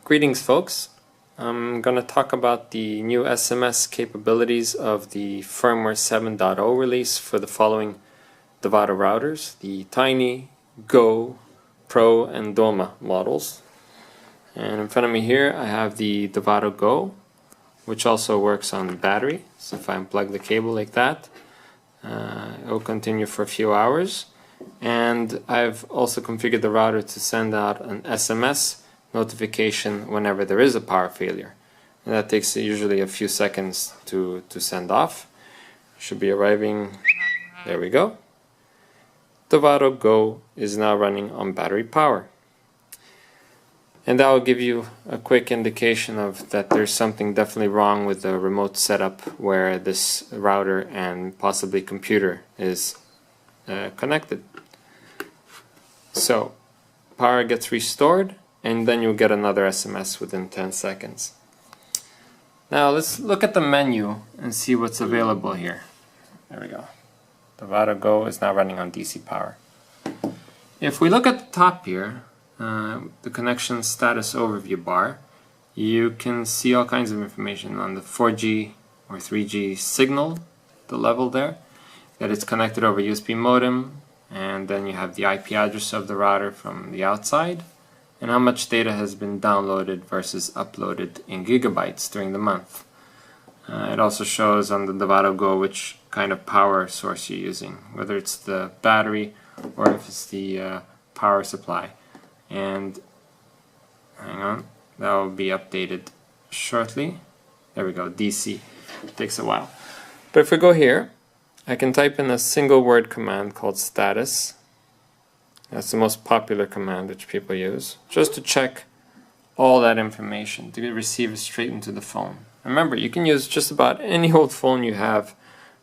Greetings folks. I'm going to talk about the new SMS capabilities of the Firmware 7.0 release for the following DOVADO routers, the Tiny, Go, Pro, and DOMA models. And in front of me here I have the DOVADO Go, which also works on battery. So if I unplug the cable like that, it will continue for a few hours. And I've also configured the router to send out an SMS notification whenever there is a power failure, and that takes usually a few seconds to send off. Should be arriving. There we go. DOVADO Go is now running on battery power, and that will give you a quick indication of that there's something definitely wrong with the remote setup where this router and possibly computer is connected. So power gets restored, and then you'll get another SMS within 10 seconds. Now let's look at the menu and see what's available here. There we go. DOVADO Go is now running on DC power. If we look at the top here, the connection status overview bar, you can see all kinds of information on the 4G or 3G signal, the level there, that it's connected over USB modem, and then you have the IP address of the router from the outside, and how much data has been downloaded versus uploaded in gigabytes during the month. It also shows on the DOVADO Go which kind of power source you're using, whether it's the battery or if it's the power supply. And hang on, that will be updated shortly. There we go, DC. It takes a while. But if we go here, I can type in a single word command called status. That's the most popular command which people use, just to check all that information, to receive it straight into the phone. Remember, you can use just about any old phone you have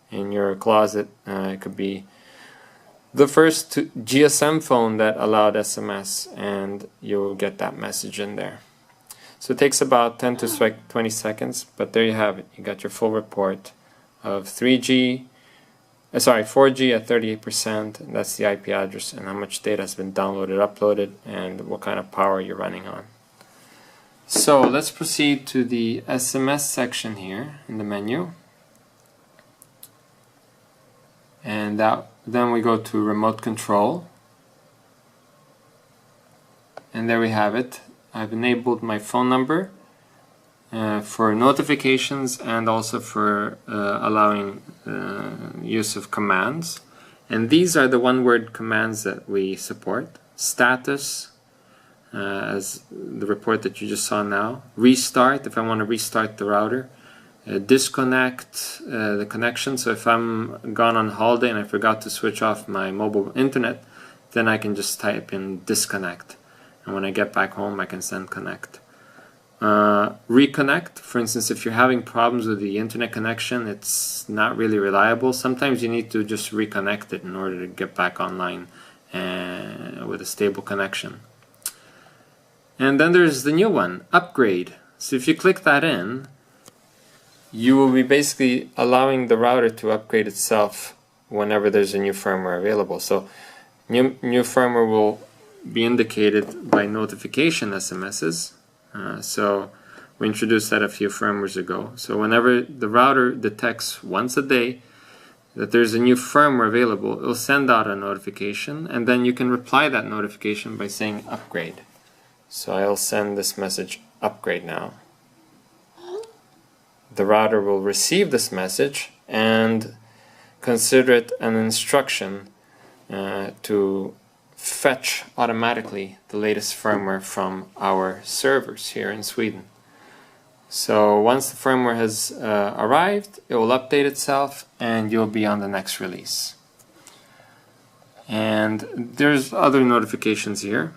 in your closet. It could be the first GSM phone that allowed SMS, and you'll get that message in there. So it takes about 10 to 20 seconds, but there you have it. You got your full report of 4G at 38%, that's the IP address, and how much data has been downloaded, uploaded, and what kind of power you're running on. So let's proceed to the SMS section here in the menu. And then we go to remote control. And there we have it. I've enabled my phone number for notifications and also for allowing use of commands. And these are the one-word commands that we support. Status, as the report that you just saw now. Restart, if I want to restart the router. Disconnect the connection, so if I'm gone on holiday and I forgot to switch off my mobile internet, then I can just type in disconnect. And when I get back home, I can send connect. Reconnect, for instance, if you're having problems with the internet connection, it's not really reliable, sometimes you need to just reconnect it in order to get back online with a stable connection. And then there's the new one, upgrade. So if you click that in, you will be basically allowing the router to upgrade itself whenever there's a new firmware available. So new firmware will be indicated by notification SMSs. So we introduced that a few firmwares ago. So whenever the router detects once a day that there's a new firmware available, it'll send out a notification, and then you can reply that notification by saying upgrade. So I'll send this message, upgrade now. The router will receive this message and consider it an instruction to fetch automatically the latest firmware from our servers here in Sweden. So once the firmware has arrived, it will update itself and you'll be on the next release. And there's other notifications here.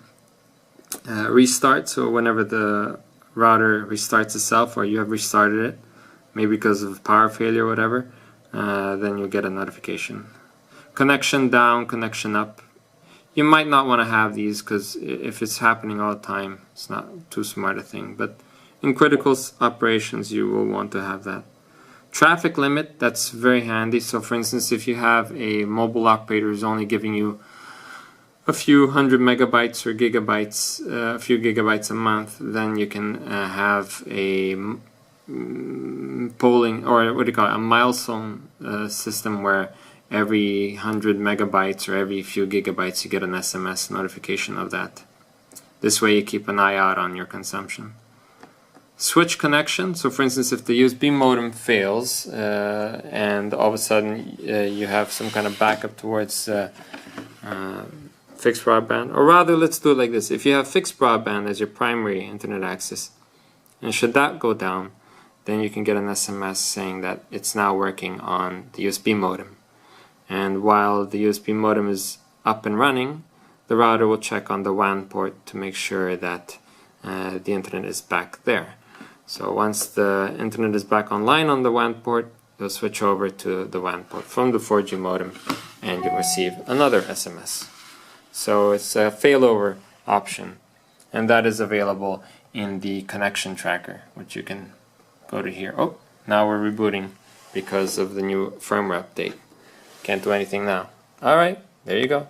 Restart, so whenever the router restarts itself or you have restarted it, maybe because of power failure or whatever, then you'll get a notification. Connection down, connection up. You might not want to have these because if it's happening all the time, it's not too smart a thing. But in critical operations, you will want to have that. Traffic limit, that's very handy. So for instance, if you have a mobile operator who's only giving you a few hundred megabytes or gigabytes, a few gigabytes a month, then you can have a polling, or what do you call it, a milestone system where every 100 megabytes or every few gigabytes you get an SMS notification of that. This way you keep an eye out on your consumption. Switch connection. So for instance, if the USB modem fails and all of a sudden you have some kind of backup towards fixed broadband, or rather, let's do it like this. If you have fixed broadband as your primary internet access, and should that go down, then you can get an SMS saying that it's now working on the USB modem. And while the USB modem is up and running, the router will check on the WAN port to make sure that the internet is back there. So once the internet is back online on the WAN port, you'll switch over to the WAN port from the 4G modem and you'll receive another SMS. So it's a failover option, and that is available in the connection tracker, which you can go to here. Oh, now we're rebooting because of the new firmware update. Can't do anything now. Alright, there you go.